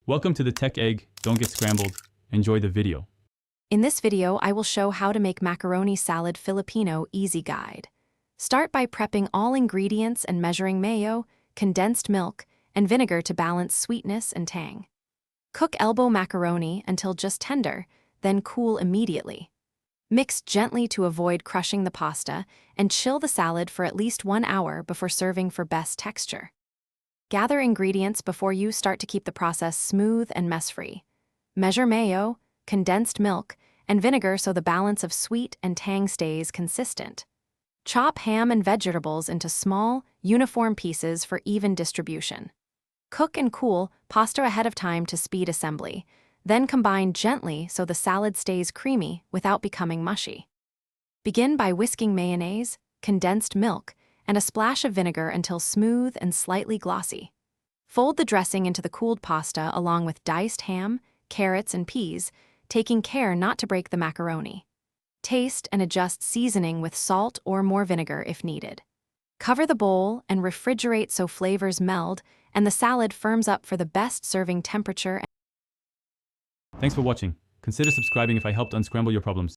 Welcome to the Tech Egg. Don't get scrambled. Enjoy the video. In this video, I will show how to make macaroni salad Filipino easy guide. Start by prepping all ingredients and measuring mayo, condensed milk, and vinegar to balance sweetness and tang. Cook elbow macaroni until just tender, then cool immediately. Mix gently to avoid crushing the pasta, and chill the salad for at least 1 hour before serving for best texture. Gather ingredients before you start to keep the process smooth and mess-free. Measure mayo, condensed milk, and vinegar so the balance of sweet and tang stays consistent. Chop ham and vegetables into small, uniform pieces for even distribution. Cook and cool pasta ahead of time to speed assembly, then combine gently so the salad stays creamy without becoming mushy. Begin by whisking mayonnaise, condensed milk, and a splash of vinegar until smooth and slightly glossy. Fold the dressing into the cooled pasta along with diced ham, carrots, and peas, taking care not to break the macaroni. Taste and adjust seasoning with salt or more vinegar if needed. Cover the bowl and refrigerate so flavors meld and the salad firms up for the best serving temperature. Thanks for watching. Consider subscribing if I helped unscramble your problems.